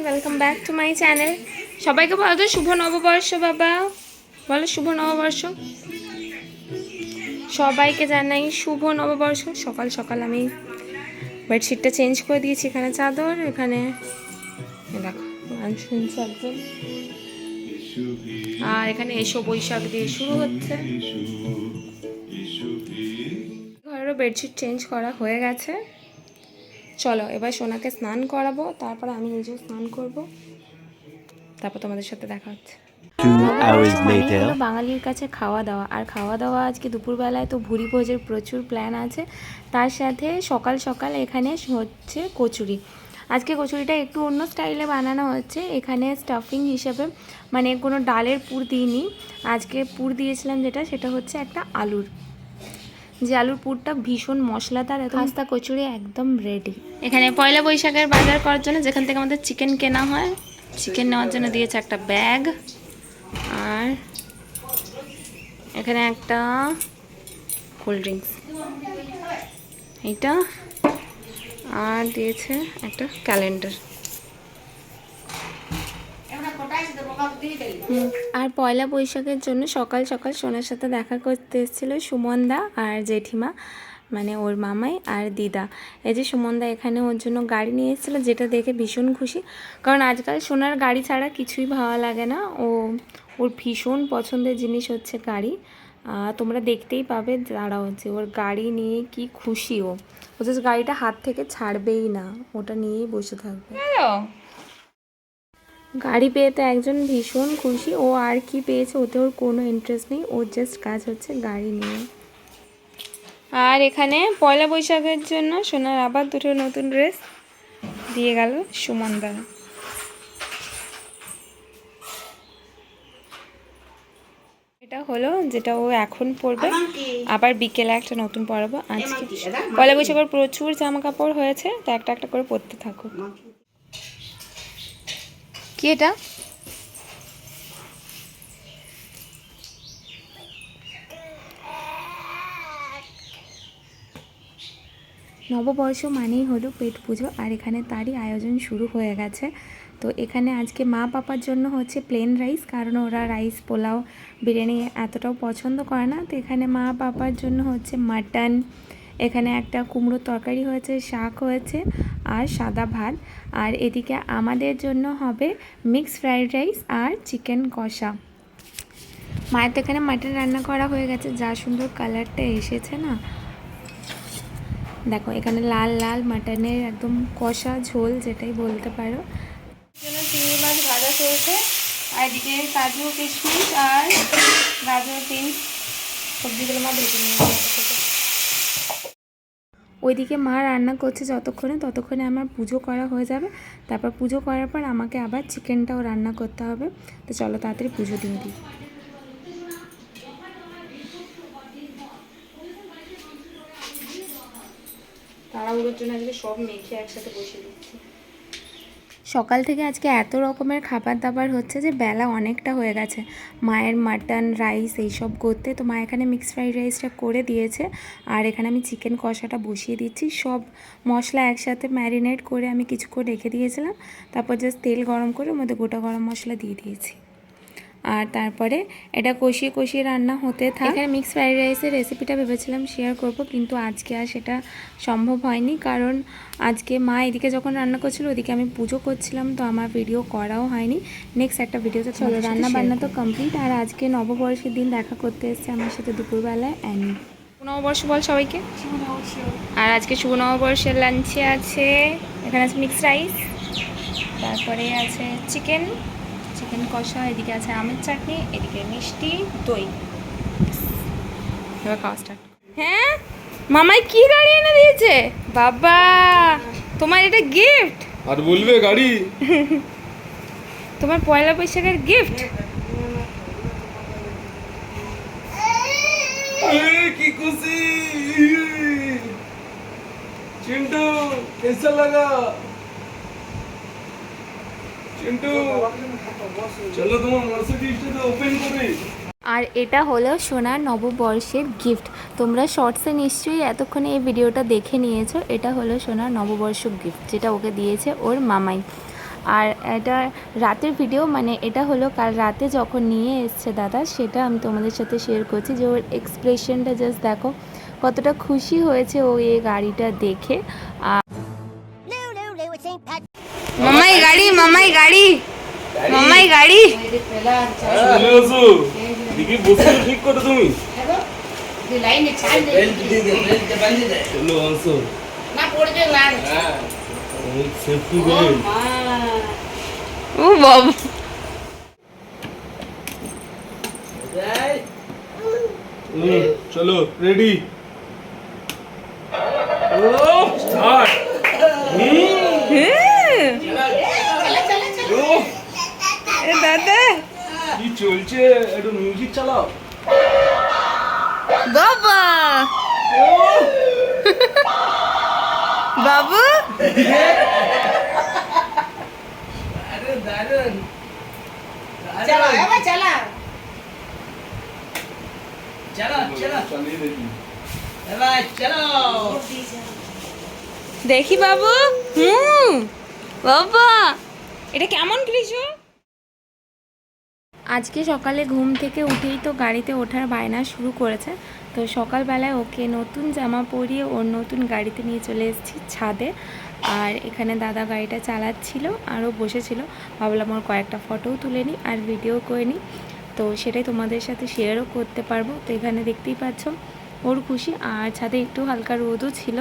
Welcome back to my channel. সবাইকে বলো তো শুভ নববর্ষ। বাবা বলো শুভ নববর্ষ। সবাইকে জানাই শুভ নববর্ষ। সকাল সকাল আমি বেডশিটটা চেঞ্জ করে দিয়েছি। এখানে চাদর, এখানে দেখো গান শুনছে একজন, আর এখানে এসো বৈশাখ দিয়ে শুরু হচ্ছে। ঘরেরও বেডশিট চেঞ্জ করা হয়ে গেছে। চলো এবার সোনাকে স্নান করাবো, তারপর আমি নিজেও স্নান করব, তারপর তোমাদের সাথে দেখা হচ্ছে। বাঙালির কাছে খাওয়া দাওয়া, আর খাওয়া দাওয়া আজকে দুপুরবেলায় তো ভুরি ভোজের প্রচুর প্ল্যান আছে। তার সাথে সকাল সকাল এখানে হচ্ছে কচুরি। আজকে কচুরিটা একটু অন্য স্টাইলে বানানো হচ্ছে। এখানে স্টাফিং হিসেবে মানে কোনো ডালের পুর দিইনি, আজকে পুর দিয়েছিলাম যেটা, সেটা হচ্ছে একটা আলুর, যে আলুর পুরটা ভীষণ মশলাদার। খাস্তা কচুরি একদম রেডি। এখানে পয়লা বৈশাখের বাজার করার জন্য যেখান থেকে আমাদের চিকেন কেনা হয়, চিকেন নেওয়ার জন্য দিয়েছে একটা ব্যাগ, আর এখানে একটা কোল্ড ড্রিঙ্কস এইটা, আর দিয়েছে একটা ক্যালেন্ডার। আর পয়লা বৈশাখের জন্য সকাল সকাল সোনার সাথে দেখা করতে এসেছিলো সুমনদা আর জেঠিমা, মানে ওর মামাই আর দিদা। এই যে সুমনদা এখানে ওর জন্য গাড়ি নিয়ে এসেছিলো, যেটা দেখে ভীষণ খুশি, কারণ আজকাল সোনার গাড়ি ছাড়া কিছুই ভালো লাগে না। ওর ভীষণ পছন্দের জিনিস হচ্ছে গাড়ি। তোমরা দেখতেই পাবে যারা হচ্ছে ওর গাড়ি নিয়ে কি খুশি। ও জাস্ট গাড়িটা হাত থেকে ছাড়বেই না, ওটা নিয়েই বসে থাকবে। গাড়ি পেয়ে তো একজন ভীষণ খুশি, ও আর কি পেয়েছে ওতে ওর কোনো ইন্টারেস্ট নেই, ওর জাস্ট কাজ হচ্ছে গাড়ি নিয়ে। আর এখানে পয়লা বৈশাখের জন্য সোনার আবার দুটো নতুন ড্রেস দিয়ে গেল সুমনদা। এটা হলো যেটা ও এখন পরবে, আবার বিকেলে একটা নতুন পরাবো। আজকে পয়লা বৈশাখের প্রচুর জামা কাপড় হয়েছে, তো একটা একটা করে পরতে থাকুক। কি এটা? নববর্ষ মানেই হলো পেট পুজো, আর এখানে তারই আয়োজন শুরু হয়ে গেছে। তো এখানে আজকে মা পাপার জন্য হচ্ছে প্লেন রাইস, কারণ ওরা রাইস পোলাও বিরিয়ানি এতটাও পছন্দ করে না। তো এখানে মা পাপার জন্য হচ্ছে মাটন, এখানে একটা কুমড়োর তরকারি হয়েছে, শাক হয়েছে, আর সাদা ভাত। আর এদিকে আমাদের জন্য হবে মিক্সড ফ্রাইড রাইস আর চিকেন কষা। মায়ের তো এখানে মাটন রান্না করা হয়ে গেছে, যা সুন্দর কালারটা এসেছে না, দেখো এখানে লাল লাল মাটনের একদম কষা ঝোল যেটাই বলতে পারো। চিংড়ি মাছ ভাজা চলছে, আর এদিকে কাজু কিশমিশ আর গাজর বিনস সবজিগুলো মা ভেজে নিয়ে যাচ্ছে। ওইদিকে মা রান্না করছে ততক্ষণে আমার পুজো করা হয়ে যাবে। তারপর পুজো করার পর আমাকে আবার চিকেনটাও রান্না করতে হবে। তো চলো তাড়াতাড়ি পুজো দিয়ে দিই। তাড়াহুড়োর জন্য আজকে সব মেখে একসাথে বসে দিচ্ছি। সকাল থেকে আজকে এত রকমের খাবার দাবার হচ্ছে যে বেলা অনেকটা হয়ে গেছে মায়ের মাটন রাইস এইসব করতে। তো মা এখানে মিক্সড ফ্রাইড রাইসটা করে দিয়েছে, আর এখানে আমি চিকেন কষাটা বসিয়ে দিচ্ছি। সব মশলা একসাথে ম্যারিনেট করে আমি কিছুক্ষণ রেখে দিয়েছিলাম, তারপর জাস্ট তেল গরম করে ওর মধ্যে গোটা গরম মশলা দিয়ে দিয়েছি। আর তারপরে এটা কষিয়ে কষিয়ে রান্না হতে থাকে। এখানে মিক্সড ফ্রাইড রাইসের রেসিপিটা ভেবেছিলাম শেয়ার করব, কিন্তু আজকে আর সেটা সম্ভব হয়নি, কারণ আজকে মা এদিকে যখন রান্না করছিল ওদিকে আমি পুজো করছিলাম, তো আমার ভিডিও করাও হয়নি। নেক্সট একটা ভিডিওতে চলো। রান্না বান্না তো কমপ্লিট, আর আজকে নববর্ষের দিন দেখা করতে এসছে আমার সাথে দুপুরবেলায় অ্যানি। শুভ নববর্ষ বল সবাইকে। আর আজকে শুভ নববর্ষের লাঞ্চে আছে, এখানে আছে মিক্সড রাইস, তারপরে আছে চিকেন কষা, এদিকে আছে আমের চাটনি, এদিকে মিষ্টি দই। এবার খাওয়া স্টার্ট। হ্যাঁ মামাই কি গাড়ি এনে দিয়েছে বাবা, তোমার এটা গিফট? আর বলবে গাড়ি তোমার পয়লা বৈশাখের গিফট। কি খুশি चिंटू, कैसा लगा चिंटू? चलो তোমার মার্সিডিজটা ওপেন করে। আর এটা হলো সোনার নববর্ষের গিফট। তোমরা শর্টসে নিশ্চয়ই এতক্ষণে এই ভিডিওটা দেখে নিয়েছো। এটা হলো সোনার নববর্ষ গিফট, যেটা ওকে দিয়েছে ওর মামাই। আর এটা রাতের ভিডিও, মানে এটা হলো কাল রাতে যখন নিয়ে এসছে দাদা, সেটা আমি তোমাদের সাথে শেয়ার করছি। যে ওর এক্সপ্রেশনটা জাস্ট দেখো, কতটা খুশি হয়েছে ও এই গাড়িটা দেখে। মামাই গাড়ি, মামাই গাড়ি, মামাই গাড়ি। চলে আসো, দিকে বসে ঠিক করো তুমি। চলো আসো। Safety belt. ও বাবা, চলো রেডি। স্টার্ট। দাদা কি চলছে, একটু মিউজিক চালাও। বাবা, বাবু চালিয়ে দেখি। দেখি বাবু। বাবা, এটা কেমন কৃষ্ণ? আজকে সকালে ঘুম থেকে উঠেই তো গাড়িতে ওঠার বায়না শুরু করেছে। তো সকালবেলায় ওকে নতুন জামা পরিয়ে ওর নতুন গাড়িতে নিয়ে চলে এসেছি ছাদে। আর এখানে দাদা গাড়িটা চালাচ্ছিল আরও বসেছিল। ভাবলাম ওর কয়েকটা ফটোও তুলে নিই আর ভিডিও করে নিই, তো সেটাই তোমাদের সাথে শেয়ারও করতে পারবো। তো এখানে দেখতেই পাচ্ছ ওর খুশি। আর ছাদে একটু হালকা রোদও ছিল।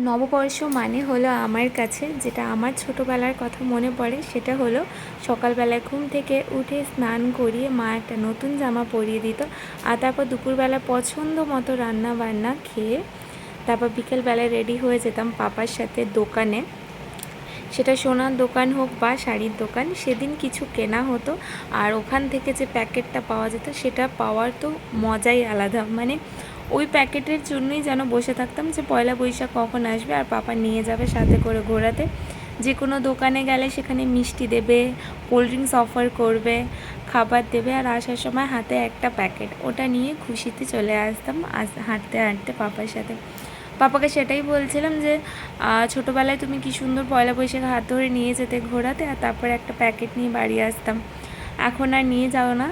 নববর্ষ মানে হলো আমার কাছে, যেটা আমার ছোটোবেলার কথা মনে পড়ে, সেটা হলো সকালবেলায় ঘুম থেকে উঠে স্নান করিয়ে মা একটা নতুন জামা পরিয়ে দিত। আর তারপর দুপুরবেলা পছন্দ মতো রান্না বান্না খেয়ে তারপর বিকেলবেলায় রেডি হয়ে যেতাম পাপার সাথে দোকানে। সেটা সোনার দোকান হোক বা শাড়ির দোকান, সেদিন কিছু কেনা হতো। আর ওখান থেকে যে প্যাকেটটা পাওয়া যেত সেটা পাওয়ার তো মজাই আলাদা। মানে ওই প্যাকেটের জন্যই যেন বসে থাকতাম যে পয়লা বৈশাখ কখন আসবে আর পাপা নিয়ে যাবে সাথে করে ঘোরাতে। যে কোনো দোকানে গেলে সেখানে মিষ্টি দেবে, কোল্ড ড্রিঙ্কস অফার করবে, খাবার দেবে, আর আসার সময় হাতে একটা প্যাকেট, ওটা নিয়ে খুশিতে চলে আসতাম হাঁটতে হাঁটতে পাপার সাথে। পাপাকে সেটাই বলছিলাম যে ছোটোবেলায় তুমি কি সুন্দর পয়লা বৈশাখে হাত ধরে নিয়ে যেতে ঘোরাতে, আর তারপরে একটা প্যাকেট নিয়ে বাড়ি আসতাম। এখন আর নিয়ে যাও না।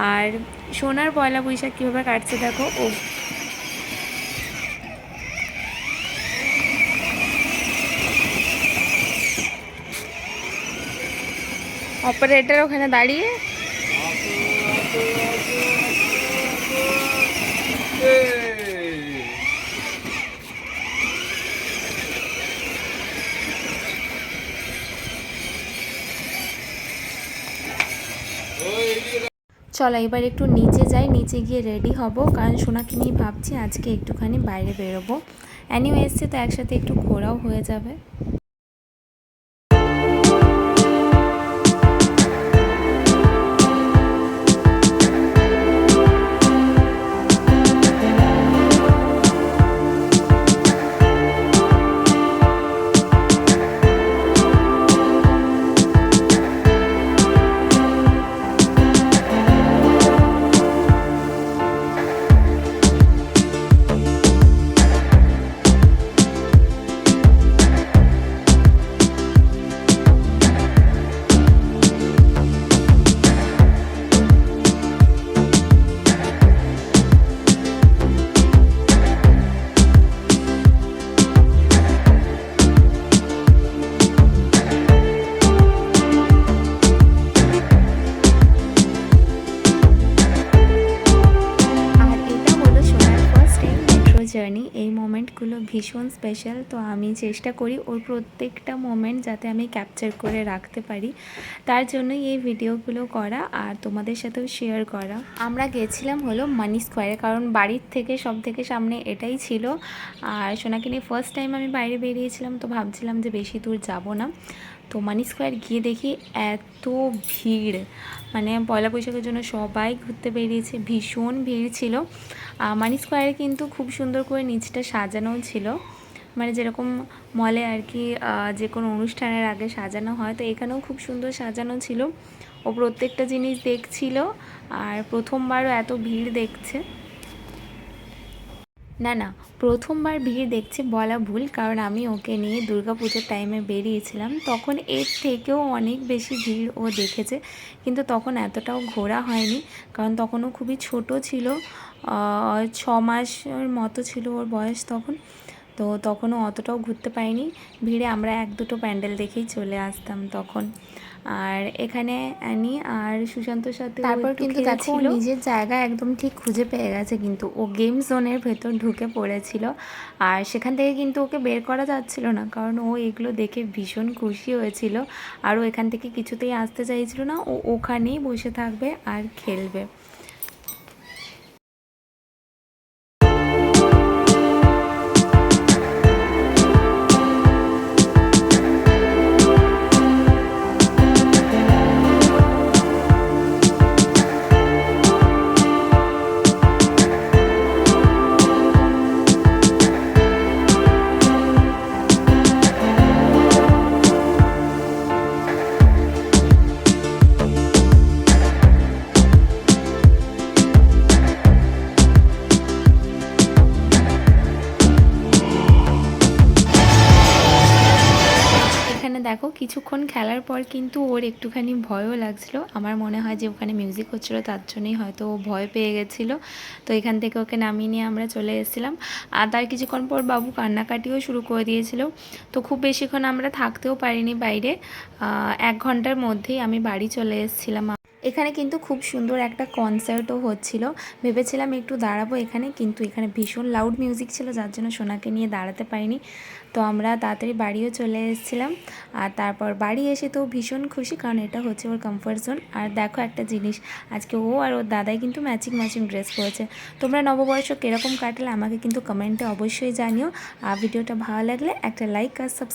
আর সোনার পয়লা বৈশাখ কীভাবে কাটছে দেখো। ও অপারেটর ওখানে দাঁড়িয়ে। চলো এবার একটু নিচে যাই, নিচে গিয়ে রেডি হব, কারণ সোনাকে নিয়ে ভাবছি আজকে একটুখানি বাইরে বেরোবো। অ্যানিও এসছে তো একসাথে একটু ঘোরাও হয়ে যাবে। জার্নি, এই মোমেন্টগুলো ভীষণ স্পেশাল। তো আমি চেষ্টা করি ওর প্রত্যেকটা মোমেন্ট যাতে আমি ক্যাপচার করে রাখতে পারি, তার জন্যই এই ভিডিওগুলো করা আর তোমাদের সাথেও শেয়ার করা। আমরা গেছিলাম হলো মানি স্কোয়ারে, কারণ বাড়ির থেকে সব থেকে সামনে এটাই ছিল। আর সোনাকে নিয়ে ফার্স্ট টাইম আমি বাইরে বেরিয়েছিলাম, তো ভাবছিলাম যে বেশি দূর যাব না। তো মানি স্কোয়ার গিয়ে দেখি এত ভিড়, মানে পয়লা বৈশাখের জন্য সবাই ঘুরতে বেরিয়েছে, ভীষণ ভিড় ছিল। মানি স্কোয়ারে কিন্তু খুব সুন্দর করে নিচটা সাজানোও ছিল, মানে যেরকম মলে আর কি যে কোনো অনুষ্ঠানের আগে সাজানো হয়, তো এখানেও খুব সুন্দর সাজানো ছিল। ও প্রত্যেকটা জিনিস দেখছিল আর প্রথমবারও এত ভিড় দেখছে, না না প্রথমবার ভিড় দেখছে বলা ভুল, কারণ আমি ওকে নিয়ে দুর্গাপুজোর টাইমে বেরিয়েছিলাম, তখন এর থেকেও অনেক বেশি ভিড় ও দেখেছে, কিন্তু তখন এতটাও ঘোরা হয়নি, কারণ তখন ও খুবই ছোট ছিল, 6 মাসের মতো ছিল ওর বয়স তখন, তো তখনও অতটাও ঘুরতে পাইনি। ভিড়ে আমরা 1-2 প্যান্ডেল দেখেই চলে আসতাম তখন। আর এখানে অ্যানি আর সুশান্তর সাথে তারপর কিন্তু দেখো নিজের জায়গা একদম ঠিক খুঁজে পেয়ে গেছে, কিন্তু ও গেম জোনের ভেতর ঢুকে পড়েছিল, আর সেখান থেকে কিন্তু ওকে বের করা যাচ্ছিল না, কারণ ও এগুলো দেখে ভীষণ খুশি হয়েছিল, আর ও এখান থেকে কিছুতেই আসতে চাইছিল না, ও ওখানেই বসে থাকবে আর খেলবে। এখানে দেখো কিছুক্ষণ খেলার পর কিন্তু ওর একটুখানি ভয়ও লাগছিল, আমার মনে হয় যে ওখানে মিউজিক হচ্ছিলো তার জন্যই হয়তো ও ভয় পেয়ে গেছিলো, তো এখান থেকে ওকে নামিয়ে নিয়ে আমরা চলে এসেছিলাম। আর তার কিছুক্ষণ পর বাবু কান্নাকাটিও শুরু করে দিয়েছিল, তো খুব বেশিক্ষণ আমরা থাকতেও পারিনি বাইরে, 1 ঘন্টার মধ্যেই আমি বাড়ি চলে এসেছিলাম। এখানে কিন্তু খুব সুন্দর একটা কনসার্টও হচ্ছিল, ভেবেছিলাম একটু দাঁড়াবো এখানে, কিন্তু এখানে ভীষণ লাউড মিউজিক ছিল, যার জন্য সোনাকে নিয়ে দাঁড়াতে পারিনি, তো আমরা তাড়াতাড়ি বাড়িও চলে এসেছিলাম। আর তারপর বাড়ি এসে তো ভীষণ খুশি, কারণ এটা হচ্ছে ওর কমফর্ট জোন। আর দেখো একটা জিনিস, আজকে ও আর ওর দাদাই কিন্তু ম্যাচিং ড্রেস পরেছে। তোমরা নববর্ষ কীরকম কাটালে আমাকে কিন্তু কমেন্টে অবশ্যই জানিও, আর ভিডিওটা ভালো লাগলে একটা লাইক আর সাবস্ক্রাইব